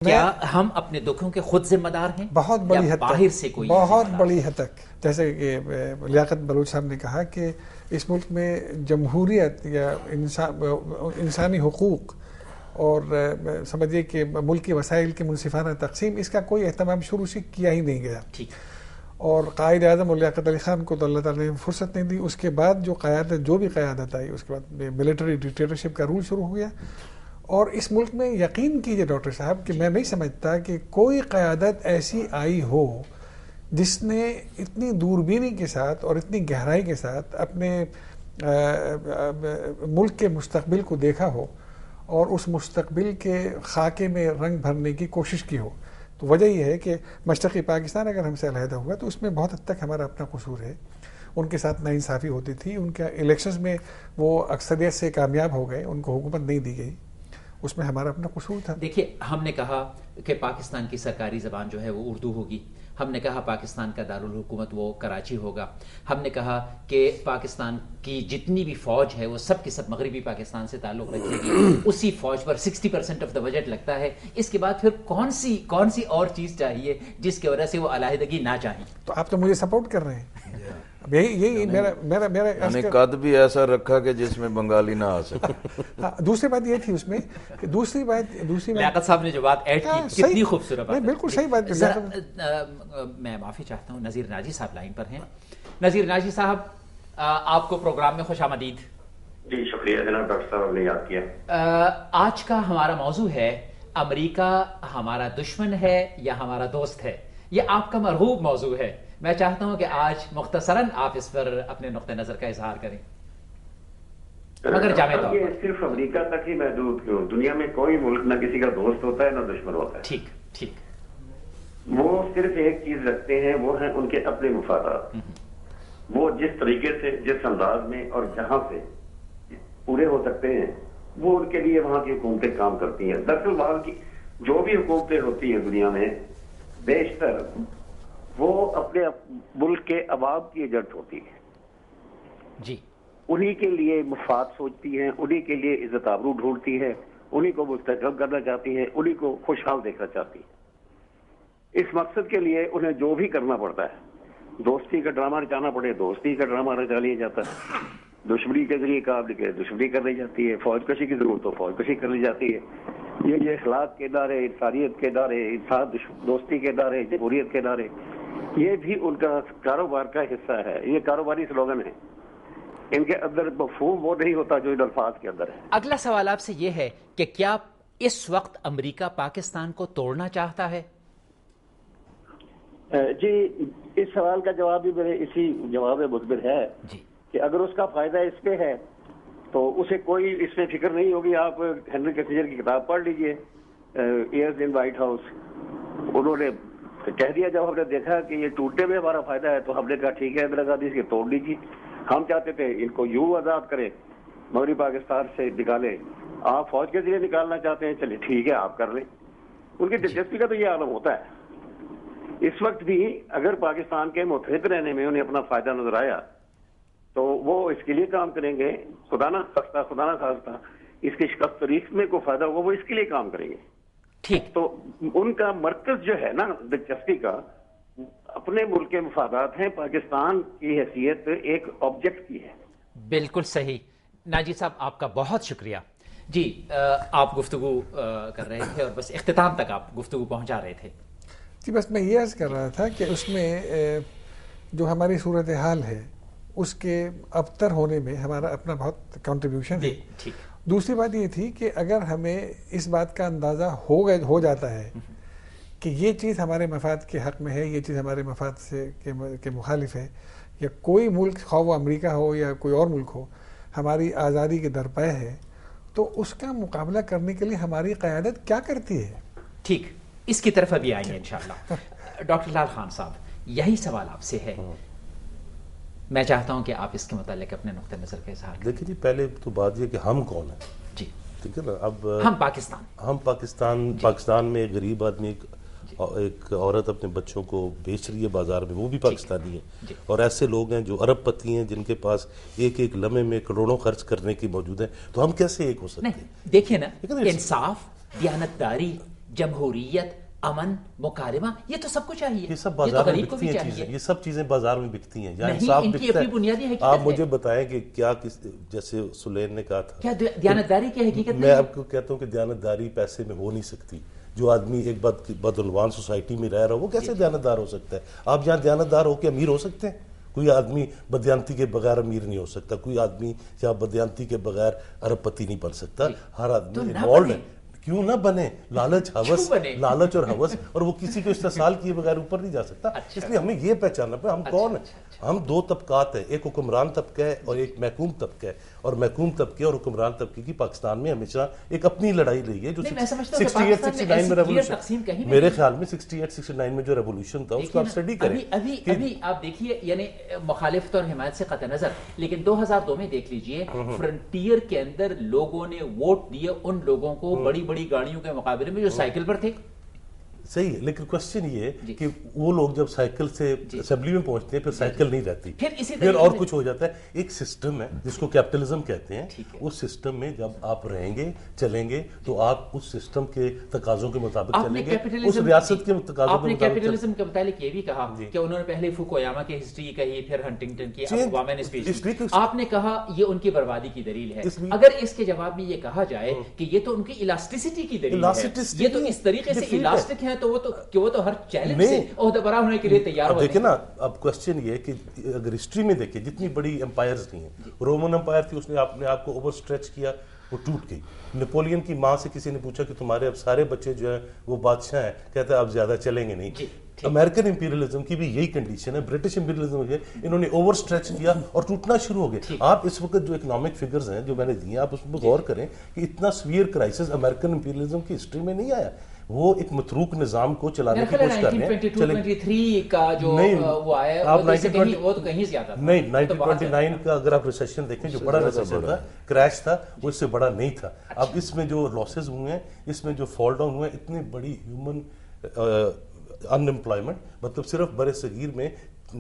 کیا ہم اپنے دکھوں کے خود ذمہ دار ہیں؟ بہت بڑی حد تک، باہر سے کوئی بہت بڑی حد تک. جیسے کہ لیاقت بلوچ صاحب نے کہا کہ اس ملک میں جمہوریت یا انسانی حقوق اور سمجھیے کہ ملک کے وسائل کی منصفانہ تقسیم، اس کا کوئی اہتمام شروع سے کیا ہی نہیں گیا. اور قائد اعظم لیاقت علی خان کو تو اللہ تعالیٰ نے فرصت نہیں دی. اس کے بعد جو بھی قیادت آئی، اس کے بعد ملٹری ڈکٹیٹرشپ کا رول شروع ہو گیا. اور اس ملک میں یقین کیجئے ڈاکٹر صاحب کہ میں نہیں سمجھتا کہ کوئی قیادت ایسی آئی ہو جس نے اتنی دوربینی کے ساتھ اور اتنی گہرائی کے ساتھ اپنے ملک کے مستقبل کو دیکھا ہو اور اس مستقبل کے خاکے میں رنگ بھرنے کی کوشش کی ہو. تو وجہ یہ ہے کہ مشرقی پاکستان اگر ہم سے علیحدہ ہوا تو اس میں بہت حد تک ہمارا اپنا قصور ہے. ان کے ساتھ ناانصافی ہوتی تھی، ان کے الیکشنز میں وہ اکثریت سے کامیاب ہو گئے، ان کو حکومت نہیں دی گئی، اس میں ہمارا اپنا قصور تھا. دیکھیے، ہم نے کہا کہ پاکستان کی سرکاری زبان جو ہے وہ اردو ہوگی، ہم نے کہا پاکستان کا دارالحکومت وہ کراچی ہوگا، ہم نے کہا کہ پاکستان کی جتنی بھی فوج ہے وہ سب کی سب مغربی پاکستان سے تعلق رکھے گی، اسی فوج پر 60% آف دا بجٹ لگتا ہے. اس کے بعد پھر کون سی اور چیز چاہیے جس کی وجہ سے وہ علیحدگی نہ چاہیں؟ تو آپ تو مجھے سپورٹ کر رہے ہیں. یہی میرا قد بھی ایسا رکھا کہ جس میں بنگالی نہ آ سکے. دوسری بات یہ تھی اس میں کہ دوسری بات لیاقت صاحب نے جو بات ایڈ کی کتنی خوبصورت بات ہے. بالکل صحیح بات. میں معافی چاہتا ہوں، نذیر ناجی صاحب لائن پر ہیں. نذیر ناجی صاحب، آپ کو پروگرام میں خوش آمدید. جی شکریہ جناب، ڈاکٹر صاحب نے یاد کیا. آج کا ہمارا موضوع ہے امریکہ ہمارا دشمن ہے یا ہمارا دوست ہے. یہ آپ کا مرغوب موضوع ہے. میں چاہتا ہوں کہ آج مختصراً آپ اس پر اپنے نقطہ نظر کا اظہار کریں، مگر جامع طور پر. صرف امریکہ تک ہی محدود کیوں؟ دنیا میں کوئی ملک نہ کسی کا دوست ہوتا ہے نہ دشمن ہوتا ہے. ٹھیک. وہ صرف ایک چیز رکھتے ہیں، وہ ہیں ان کے اپنے مفادات. وہ جس طریقے سے، جس انداز میں اور جہاں سے پورے ہو سکتے ہیں وہ ان کے لیے وہاں کی حکومتیں کام کرتی ہیں. دراصل وہاں کی جو بھی حکومتیں ہوتی ہیں دنیا میں، بیشتر وہ اپنے ملک کے عوام کی ایجنٹ ہوتی ہے. جی، انہی کے لیے مفاد سوچتی ہیں، انہی کے لیے عزت آبرو ڈھونڈتی ہے، انہی کو مستحکم کرنا چاہتی ہے، انہی کو خوشحال دیکھنا چاہتی ہے. اس مقصد کے لیے انہیں جو بھی کرنا پڑتا ہے، دوستی کا ڈرامہ رچانا پڑے دوستی کا ڈرامہ رچا لیا جاتا ہے، دشمنی کے ذریعے کام لکھے دشمنی کر لی جاتی ہے، فوج کشی کی ضرورت ہو فوج کشی کر لی جاتی ہے. یہ اخلاق کے ادارے، انسانیت کے ادارے، دوستی کے ادارے، جمہوریت کے ادارے، یہ بھی ان کا کاروبار کا حصہ ہے. یہ کاروباری سلوگن ہے، ان کے اندر مفہوم وہ نہیں ہوتا جو ان الفاظ کے اندر ہے. اگلا سوال آپ سے یہ ہے کہ کیا اس وقت امریکہ پاکستان کو توڑنا چاہتا ہے؟ جی، اس سوال کا جواب بھی میرے اسی جواب مثبت ہے کہ اگر اس کا فائدہ اس پہ ہے تو اسے کوئی اس میں فکر نہیں ہوگی. آپ ہنری کسنجر کی کتاب پڑھ لیجئے، ایئرز ان وائٹ ہاؤس. انہوں نے کہہ دیا جب ہم نے دیکھا کہ یہ ٹوٹنے میں ہمارا فائدہ ہے تو ہم نے کہا ٹھیک ہے اندرا گاندھی اس کی توڑ لیجیے. ہم چاہتے تھے ان کو یوں آزاد کریں، مغربی پاکستان سے نکالیں. آپ فوج کے ذریعے نکالنا چاہتے ہیں، چلیے ٹھیک ہے آپ کر لیں. ان کی دلچسپی کا تو یہ عالم ہوتا ہے. اس وقت بھی اگر پاکستان کے متحد رہنے میں انہیں اپنا فائدہ نظر آیا تو وہ اس کے لیے کام کریں گے. خدا نہ خواستہ اس کی شکست تاریخ میں کوئی فائدہ ہوگا وہ اس کے لیے کام کریں گے. ٹھیک. تو ان کا مرکز جو ہے نا دلچسپی کا اپنے ملک کے مفادات ہیں. پاکستان کی حیثیت ایک آبجیکٹ کی ہے. بالکل صحیح. ناجی صاحب آپ کا بہت شکریہ. جی، آپ گفتگو کر رہے تھے اور بس اختتام تک آپ گفتگو پہنچا رہے تھے. جی، بس میں یہ عرض کر رہا تھا کہ اس میں جو ہماری صورتحال ہے اس کے ابتر ہونے میں ہمارا اپنا بہت کنٹریبیوشن ہے. دوسری بات یہ تھی کہ اگر ہمیں اس بات کا اندازہ ہو جاتا ہے کہ یہ چیز ہمارے مفاد کے حق میں ہے، یہ چیز ہمارے مفاد سے کے مخالف ہے، یا کوئی ملک خواہ وہ امریکہ ہو یا کوئی اور ملک ہو ہماری آزادی کے درپے ہے، تو اس کا مقابلہ کرنے کے لیے ہماری قیادت کیا کرتی ہے. ٹھیک، اس کی طرف ابھی آئیں گے انشاءاللہ. ڈاکٹر لال خان صاحب، یہی سوال آپ سے ہے. میں چاہتا ہوں کہ آپ اس کے متعلق اپنے نقطہ نظر کا اظہار کریں. دیکھیں جی، پہلے تو بات یہ کہ ہم کون ہیں. جی ٹھیک ہے نا. اب ہم پاکستان میں ایک غریب آدمی، ایک عورت اپنے بچوں کو بیچ رہی ہے بازار میں، وہ بھی پاکستانی ہے. اور ایسے لوگ ہیں جو ارب پتی ہیں جن کے پاس ایک ایک لمحے میں کروڑوں خرچ کرنے کی موجود ہیں. تو ہم کیسے ایک ہو سکتے ہیں؟ دیکھیں نا، انصاف، دیانتداری، جمہوریت, امن, مکالمہ, یہ تو سب کو چاہیے. یہ سب بازار میں بکتی ہیں چیزیں, یہ سب چیزیں بازار میں بکتی ہیں, یہاں انصاف بکتا ہے. آپ مجھے بتائیں کہ کیا جیسے سلین نے کہا تھا, کیا دیانتداری کی حقیقت میں آپ کو کہتا ہوں کہ دیانتداری پیسے میں ہو نہیں سکتی. جو آدمی ایک بدعنوان سوسائٹی میں رہ رہا وہ کیسے دیانتدار ہو سکتا ہے؟ آپ جہاں دیانتدار ہو کے امیر ہو سکتے ہیں؟ کوئی آدمی بدیانتی کے بغیر امیر نہیں ہو سکتا, کوئی آدمی یا بدیانتی کے بغیر ارب پتی نہیں بن سکتا. ہر آدمی انوالوڈ ہے. کیوں نہ بنے؟ لالچ اور ہوس, اور وہ کسی کو استحصال کیے بغیر اوپر نہیں جا سکتا. اس لیے ہمیں یہ پہچاننا پڑے ہم کون ہیں. ہم دو طبقات ہیں, ایک حکمران طبقہ ہے اور ایک محکوم طبقہ ہے, اور محکوم طبقے اور حکمران طبقے کی پاکستان میں ہمیشہ ایک اپنی لڑائی رہی ہے. جو 68-69 میں ریولوشن, میرے خیال میں 68-69 میں جو ریولوشن تھا اس کو آپ اسٹڈی کریں. ابھی آپ دیکھیے, یعنی مخالفت اور حمایت سے قطع نظر, لیکن 2002 میں دیکھ لیجئے فرنٹیر کے اندر لوگوں نے ووٹ دیے ان لوگوں کو بڑی بڑی گاڑیوں کے مقابلے میں جو سائیکل پر تھے. صحیح ہے, لیکن کوشچن یہ کہ وہ لوگ جب سائیکل سے اسمبلی میں پہنچتے ہیں پھر سائیکل نہیں رہتی, پھر اور کچھ ہو جاتا ہے. ایک سسٹم ہے جس کو کیپٹلزم کہتے ہیں, اس سسٹم میں جب آپ رہیں گے چلیں گے تو آپ اس سسٹم کے تقاضوں کے مطابق چلیں گے, اس ریاست کے تقاضوں کے مطابق. کیپٹلزم کے متعلق یہ بھی کہا کہ انہوں نے پہلے فوکویاما کی ہسٹری کہی, پھر ہنٹنگٹن کی, اوباما نے اسپیچ. آپ نے کہا یہ ان کی بربادی کی دلیل ہے. اگر اس کے جواب میں یہ کہا جائے کہ یہ تو ان کی الاسٹیسٹی کی دلیل ہے, یہ تو اس طریقے سے الاسٹک ہیں تو وہ تو ہر چیلنج سے عہدہ برا ہونے کے لیے تیار ہوتے ہیں. دیکھیں نا, اب کوسچن یہ کہ اگر ہسٹری میں دیکھیں جتنی بڑی امپائرز نہیں ہیں, رومن امپائر تھی, اس نے اپنے آپ کو اوور سٹریچ کیا, وہ ٹوٹ گئی. نیپولین کی ماں سے کسی نے پوچھا کہ تمہارے اب سارے بچے جو ہیں وہ بادشاہ ہیں, کہتا ہے اب زیادہ چلیں گے نہیں. امریکن امپیریلزم کی بھی یہی کنڈیشن ہے, برٹش امپیریلزم ہے, انہوں نے اوور سٹریچ کیا اور ٹوٹنا شروع ہو گئے. آپ اس وقت جو اکنامک فگرز ہیں جو میں نے دیے, آپ اس پر غور کریں کہ اتنا سویئر کرائسس امریکن امپیریلزم کی ہسٹری میں نہیں آیا. وہ ایک متروک نظام کو چلانے کی کوشش کر رہے ہیں. 1923 کا جو وہ آیا وہ تو کہیں زیادہ تھا. نہیں, 1929 کا اگر آپ ریسیشن دیکھیں جو بڑا ریسیشن تھا, کریش تھا, وہ اس سے بڑا نہیں تھا. اب اس میں جو لاسز ہوئے ہیں, اس میں جو فال ڈاؤن ہوئے ہیں, اتنی بڑی ہیومن ان امپلائمنٹ, مطلب صرف بر صغیر میں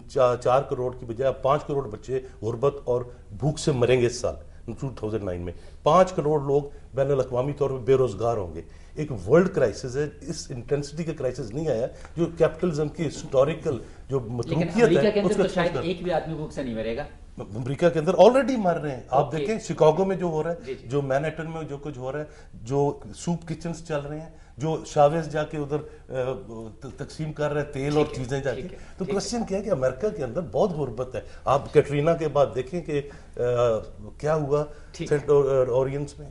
4 کروڑ کی بجائے 5 کروڑ بچے غربت اور بھوک سے مریں گے اس سال 2009 میں. 5 کروڑ لوگ بین الاقوامی طور پہ بے روزگار ہوں گے. ایک ورلڈ کرائسس ہے, اس انٹینسٹی کا کرائسس نہیں آیا جو کیپٹلزم کی ہسٹوریکل جو متروکیت ہے. امریکہ کے اندر تو شاید ایک بھی آدمی بھوک سے نہیں مرے گا. امریکہ کے اندر آلریڈی مر رہے ہیں. آپ دیکھیں شکاگو میں جو ہو رہا ہے, جو مینہٹن میں جو کچھ ہو رہا ہے, جو سوپ کچنز چل رہے ہیں, جو شاویز جا کے ادھر تقسیم کر رہے ہیں تیل اور چیزیں جا کے. تو کوشچن کیا ہے کہ امریکہ کے اندر بہت غربت ہے. آپ کیٹرینا کے بعد دیکھیں کہ کیا ہوا سینٹ اورینس میں.